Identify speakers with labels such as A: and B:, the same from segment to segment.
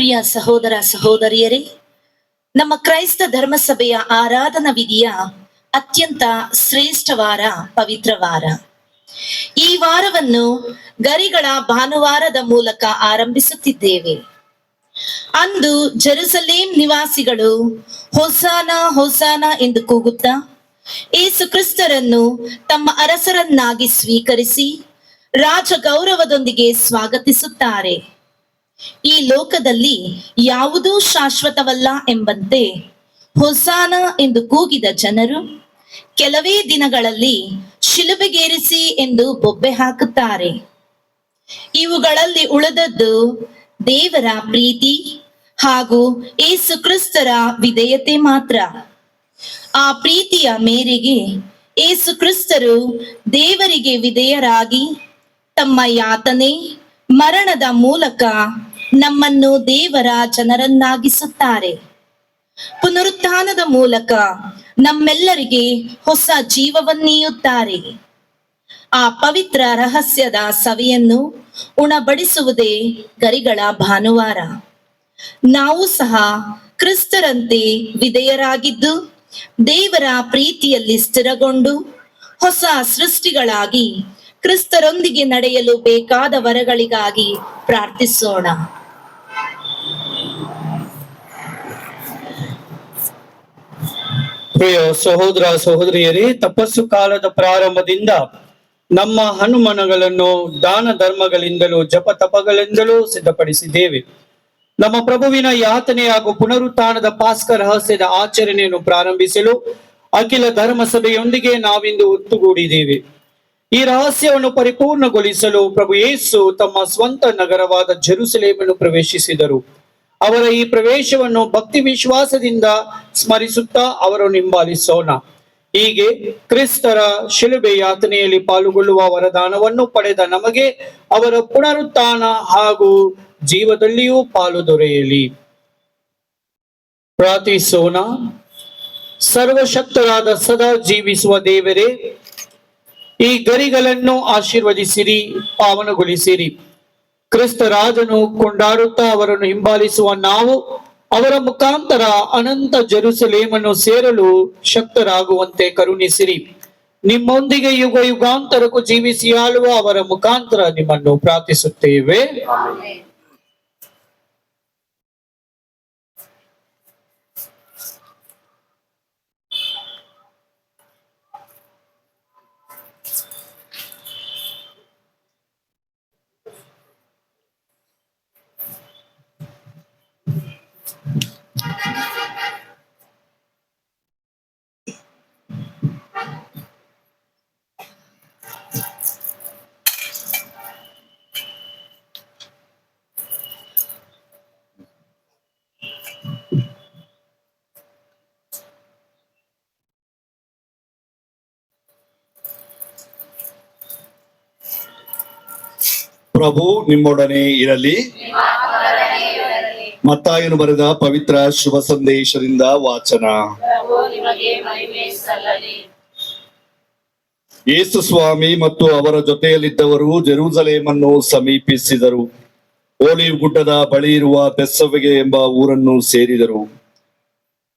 A: ಪ್ರಿಯ ಸಹೋದರ ಸಹೋದರಿಯರೇ, ನಮ್ಮ ಕ್ರೈಸ್ತ ಧರ್ಮಸಭೆಯ ಆರಾಧನಾ ವಿಧಿಯ ಅತ್ಯಂತ ಶ್ರೇಷ್ಠವಾರ ಪವಿತ್ರವಾರ. ಈ ವಾರವನ್ನು ಗರಿಗಳ ಭಾನುವಾರದ ಮೂಲಕ ಆರಂಭಿಸುತ್ತಿದ್ದೇವೆ. ಅಂದು ಜೆರುಸಲೇಂ ನಿವಾಸಿಗಳು ಹೊಸಾನ ಹೊಸಾನ ಎಂದು ಕೂಗುತ್ತಾ ಯೇಸು ಕ್ರಿಸ್ತರನ್ನು ತಮ್ಮ ಅರಸರನ್ನಾಗಿ ಸ್ವೀಕರಿಸಿ ರಾಜ ಗೌರವದೊಂದಿಗೆ ಸ್ವಾಗತಿಸುತ್ತಾರೆ. ಈ ಲೋಕದಲ್ಲಿ ಯಾವುದೂ ಶಾಶ್ವತವಲ್ಲ ಎಂಬಂತೆ ಹೊಸಾನ ಎಂದು ಕೂಗಿದ ಜನರು ಕೆಲವೇ ದಿನಗಳಲ್ಲಿ ಶಿಲುಬೆಗೇರಿಸಿ ಎಂದು ಬೊಬ್ಬೆ ಹಾಕುತ್ತಾರೆ. ಇವುಗಳಲ್ಲಿ ಉಳಿದದ್ದು ದೇವರ ಪ್ರೀತಿ ಹಾಗೂ ಯೇಸು ಕ್ರಿಸ್ತರ ವಿಧೇಯತೆ ಮಾತ್ರ. ಆ ಪ್ರೀತಿಯ ಮೇರೆಗೆ ಯೇಸು ಕ್ರಿಸ್ತರು ದೇವರಿಗೆ ವಿಧೇಯರಾಗಿ ತಮ್ಮ ಯಾತನೆ ಮರಣದ ಮೂಲಕ ನಮ್ಮನ್ನು ದೇವರ ಜನರನ್ನಾಗಿಸುತ್ತಾರೆ. ಪುನರುತ್ಥಾನದ ಮೂಲಕ ನಮ್ಮೆಲ್ಲರಿಗೆ ಹೊಸ ಜೀವವನ್ನೀಯುತ್ತಾರೆ. ಆ ಪವಿತ್ರ ರಹಸ್ಯದ ಸವಿಯನ್ನು ಉಣಬಡಿಸುವುದೇ ಗರಿಗಳ ಭಾನುವಾರ. ನಾವು ಸಹ ಕ್ರಿಸ್ತರಂತೆ ವಿಧೇಯರಾಗಿದ್ದು ದೇವರ ಪ್ರೀತಿಯಲ್ಲಿ ಸ್ಥಿರಗೊಂಡು ಹೊಸ ಸೃಷ್ಟಿಗಳಾಗಿ ಕ್ರಿಸ್ತರೊಂದಿಗೆ ನಡೆಯಲು ಬೇಕಾದ ವರಗಳಿಗಾಗಿ ಪ್ರಾರ್ಥಿಸೋಣ.
B: ಪ್ರಿಯ ಸಹೋದರ ಸಹೋದರಿಯರೇ, ತಪಸ್ಸು ಕಾಲದ ಪ್ರಾರಂಭದಿಂದ ನಮ್ಮ ಹನುಮನಗಳನ್ನು ದಾನ ಧರ್ಮಗಳಿಂದಲೂ ಜಪ ತಪಗಳಿಂದಲೂ ಸಿದ್ಧಪಡಿಸಿದ್ದೇವೆ. ನಮ್ಮ ಪ್ರಭುವಿನ ಯಾತನೆ ಹಾಗೂ ಪುನರುತ್ಥಾನದ ಪಾಸ್ಕ ರಹಸ್ಯದ ಆಚರಣೆಯನ್ನು ಪ್ರಾರಂಭಿಸಲು ಅಖಿಲ ಧರ್ಮ ಸಭೆಯೊಂದಿಗೆ ನಾವಿಂದು ಒತ್ತುಗೂಡಿದ್ದೇವೆ. ಈ ರಹಸ್ಯವನ್ನು ಪರಿಪೂರ್ಣಗೊಳಿಸಲು ಪ್ರಭು ಯೇಸು ತಮ್ಮ ಸ್ವಂತ ನಗರವಾದ ಜೆರುಸಲೇಮನ್ನು ಪ್ರವೇಶಿಸಿದರು. ಅವರ ಈ ಪ್ರವೇಶವನ್ನು ಭಕ್ತಿ ವಿಶ್ವಾಸದಿಂದ ಸ್ಮರಿಸುತ್ತಾ ಅವರನ್ನು ಹಿಂಬಾಲಿಸೋಣ. ಹೀಗೆ ಕ್ರಿಸ್ತರ ಶಿಲುಬೆ ಯಾತನೆಯಲ್ಲಿ ಪಾಲ್ಗೊಳ್ಳುವ ವರದಾನವನ್ನು ಪಡೆದ ನಮಗೆ ಅವರ ಪುನರುತ್ಥಾನ ಹಾಗೂ ಜೀವದಲ್ಲಿಯೂ ಪಾಲು ದೊರೆಯಲಿ. ಪ್ರಾರ್ಥಿಸೋಣ. ಸರ್ವಶಕ್ತರಾದ ಸದಾ ಜೀವಿಸುವ ದೇವರೇ, ಈ ಗರಿಗಳನ್ನು ಆಶೀರ್ವದಿಸಿರಿ, ಪಾವನಗೊಳಿಸಿರಿ. ಕ್ರಿಸ್ತ ರಾಜನು ಕೊಂಡಾಡುತ್ತಾ ಅವರನ್ನು ಹಿಂಬಾಲಿಸುವ ನಾವು ಅವರ ಮುಖಾಂತರ ಅನಂತ ಜೆರುಸಲೇಮನ್ನು ಸೇರಲು ಶಕ್ತರಾಗುವಂತೆ ಕರುಣಿಸಿರಿ. ನಿಮ್ಮೊಂದಿಗೆ ಯುಗ ಯುಗಾಂತರಕ್ಕೂ ಜೀವಿಸಿ ಆಳುವ ಅವರ ಮುಖಾಂತರ ನಿಮ್ಮನ್ನು ಪ್ರಾರ್ಥಿಸುತ್ತೇವೆ.
C: ಪ್ರಭು ನಿಮ್ಮೊಡನೆ ಇರಲಿ. ಮತ್ತಾಯನು ಬರೆದ ಪವಿತ್ರ ಶುಭ ಸಂದೇಶದಿಂದ ವಾಚನ. ಯೇಸು ಸ್ವಾಮಿ ಮತ್ತು ಅವರ ಜೊತೆಯಲ್ಲಿದ್ದವರು ಜೆರುಸಲೇಮನ್ನು ಸಮೀಪಿಸಿದರು. ಓಲಿವ್ ಗುಡ್ಡದ ಬಳಿ ಇರುವ ಬೆತ್ಫಗೆ ಎಂಬ ಊರನ್ನು ಸೇರಿದರು.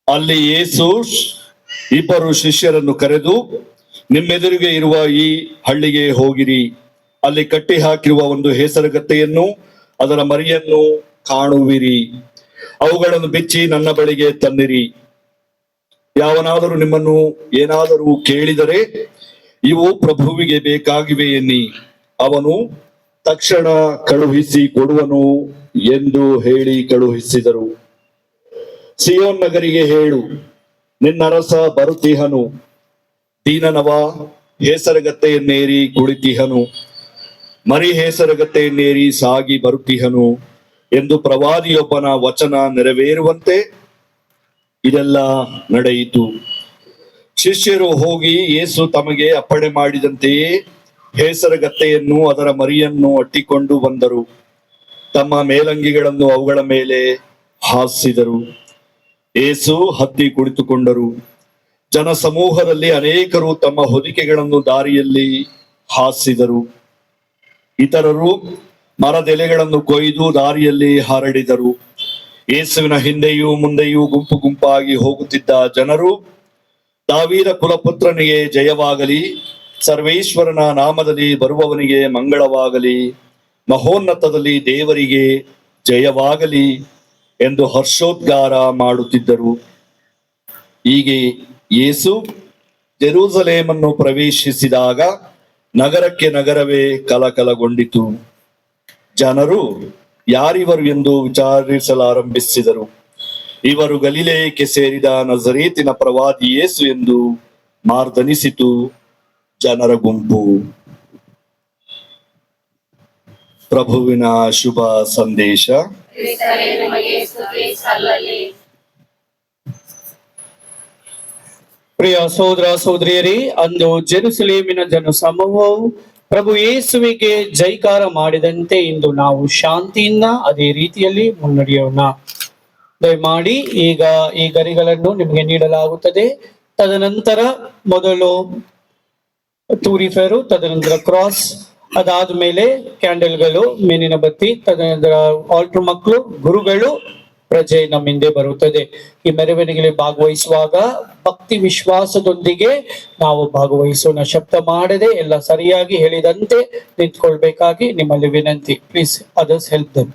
C: ಅಲ್ಲಿ ಯೇಸು ಇಬ್ಬರು ಶಿಷ್ಯರನ್ನು ಕರೆದು, ನಿಮ್ಮೆದುರಿಗೆ ಇರುವ ಈ ಹಳ್ಳಿಗೆ ಹೋಗಿರಿ. ಅಲ್ಲಿ ಕಟ್ಟಿ ಹಾಕಿರುವ ಒಂದು ಹೇಸರಗತ್ತೆಯನ್ನು ಅದರ ಮರಿಯನ್ನು ಕಾಣುವಿರಿ. ಅವುಗಳನ್ನು ಬಿಚ್ಚಿ ನನ್ನ ಬಳಿಗೆ ತನ್ನಿರಿ. ಯಾವನಾದರೂ ನಿಮ್ಮನ್ನು ಏನಾದರೂ ಕೇಳಿದರೆ ಇವು ಪ್ರಭುವಿಗೆ ಬೇಕಾಗಿವೆ ಎನ್ನಿ, ಅವನು ತಕ್ಷಣ ಕಳುಹಿಸಿ ಕೊಡುವನು ಎಂದು ಹೇಳಿ ಕಳುಹಿಸಿದರು. ಸಿಯೋನ್ ನಗರಿಗೆ ಹೇಳು, ನಿನ್ನರಸ ಬರುತ್ತಿಹನು, ದೀನನವ ಹೇಸರಗತ್ತೆಯನ್ನೇರಿ ಕುಳಿತಿಹನು, ಮರಿ ಹೇಸರಗತ್ತೆಯನ್ನೇರಿ ಸಾಗಿ ಬರುತ್ತಿಹನು ಎಂದು ಪ್ರವಾದಿಯೊಬ್ಬನ ವಚನ ನೆರವೇರುವಂತೆ ಇದೆಲ್ಲ ನಡೆಯಿತು. ಶಿಷ್ಯರು ಹೋಗಿ ಯೇಸು ತಮಗೆ ಅಪ್ಪಣೆ ಮಾಡಿದಂತೆಯೇ ಹೇಸರಗತ್ತೆಯನ್ನು ಅದರ ಮರಿಯನ್ನು ಅಟ್ಟಿಕೊಂಡು ಬಂದರು. ತಮ್ಮ ಮೇಲಂಗಿಗಳನ್ನು ಅವುಗಳ ಮೇಲೆ ಹಾಸಿದರು. ಯೇಸು ಹತ್ತಿ ಕುಳಿತುಕೊಂಡರು. ಜನಸಮೂಹದಲ್ಲಿ ಅನೇಕರು ತಮ್ಮ ಹೊದಿಕೆಗಳನ್ನು ದಾರಿಯಲ್ಲಿ ಹಾಸಿದರು. ಇತರರು ಮರದೆಲೆಗಳನ್ನು ಕೊಯ್ದು ದಾರಿಯಲ್ಲಿ ಹರಡಿದರು. ಯೇಸುವಿನ ಹಿಂದೆಯೂ ಮುಂದೆಯೂ ಗುಂಪು ಗುಂಪಾಗಿ ಹೋಗುತ್ತಿದ್ದ ಜನರು, ದಾವೀದ ಕುಲಪುತ್ರನಿಗೆ ಜಯವಾಗಲಿ, ಸರ್ವೇಶ್ವರನ ನಾಮದಲ್ಲಿ ಬರುವವನಿಗೆ ಮಂಗಳವಾಗಲಿ, ಮಹೋನ್ನತದಲ್ಲಿ ದೇವರಿಗೆ ಜಯವಾಗಲಿ ಎಂದು ಹರ್ಷೋದ್ಗಾರ ಮಾಡುತ್ತಿದ್ದರು. ಹೀಗೆ ಯೇಸು ಜೆರೂಸಲೇಮನ್ನು ಪ್ರವೇಶಿಸಿದಾಗ ನಗರಕ್ಕೆ ನಗರವೇ ಕಲಕಲಗೊಂಡಿತು. ಜನರು ಯಾರಿವರು ಎಂದು ವಿಚಾರಿಸಲಾರಂಭಿಸಿದರು. ಇವರು ಗಲಿಲೆಯಕ್ಕೆ ಸೇರಿದ ನಜರೇತಿನ ಪ್ರವಾದಿ ಯೇಸು ಎಂದು ಮಾರ್ದನಿಸಿತು ಜನರ ಗುಂಪು. ಪ್ರಭುವಿನ ಶುಭ ಸಂದೇಶ.
B: ಪ್ರಿಯ ಸಹೋದರ ಸಹೋದರಿಯರೇ, ಅಂದು ಜೆರುಸಲೇಮಿನ ಜನ ಸಮೂಹವು ಪ್ರಭು ಯೇಸುವಿಗೆ ಜೈಕಾರ ಮಾಡಿದಂತೆ ಇಂದು ನಾವು ಶಾಂತಿಯಿಂದ ಅದೇ ರೀತಿಯಲ್ಲಿ ಮುನ್ನಡೆಯೋಣ. ದಯಮಾಡಿ ಈಗ ಈ ಗರಿಗಳನ್ನು ನಿಮಗೆ ನೀಡಲಾಗುತ್ತದೆ. ತದನಂತರ ಮೊದಲು ತೂರಿಫೆರು, ತದನಂತರ ಕ್ರಾಸ್, ಅದಾದ ಮೇಲೆ ಕ್ಯಾಂಡಲ್ಗಳು, ಮೇನಿನ ಬತ್ತಿ, ತದನಂತರ ಆಲ್ಟರ್ ಮಕ್ಕಳು, ಗುರುಗಳು, ಪ್ರಜೆ ನಮ್ಮಿಂದೆ ಬರುತ್ತದೆ. ಈ ಮೆರವಣಿಗೆಯಲ್ಲಿ ಭಾಗವಹಿಸುವಾಗ ಭಕ್ತಿ ವಿಶ್ವಾಸದೊಂದಿಗೆ ನಾವು ಭಾಗವಹಿಸೋಣ. ಶಬ್ದ ಮಾಡದೆ ಎಲ್ಲ ಸರಿಯಾಗಿ ಹೇಳಿದಂತೆ ನಿಂತ್ಕೊಳ್ಬೇಕಾಗಿ ನಿಮ್ಮಲ್ಲಿ ವಿನಂತಿ. Please others help them.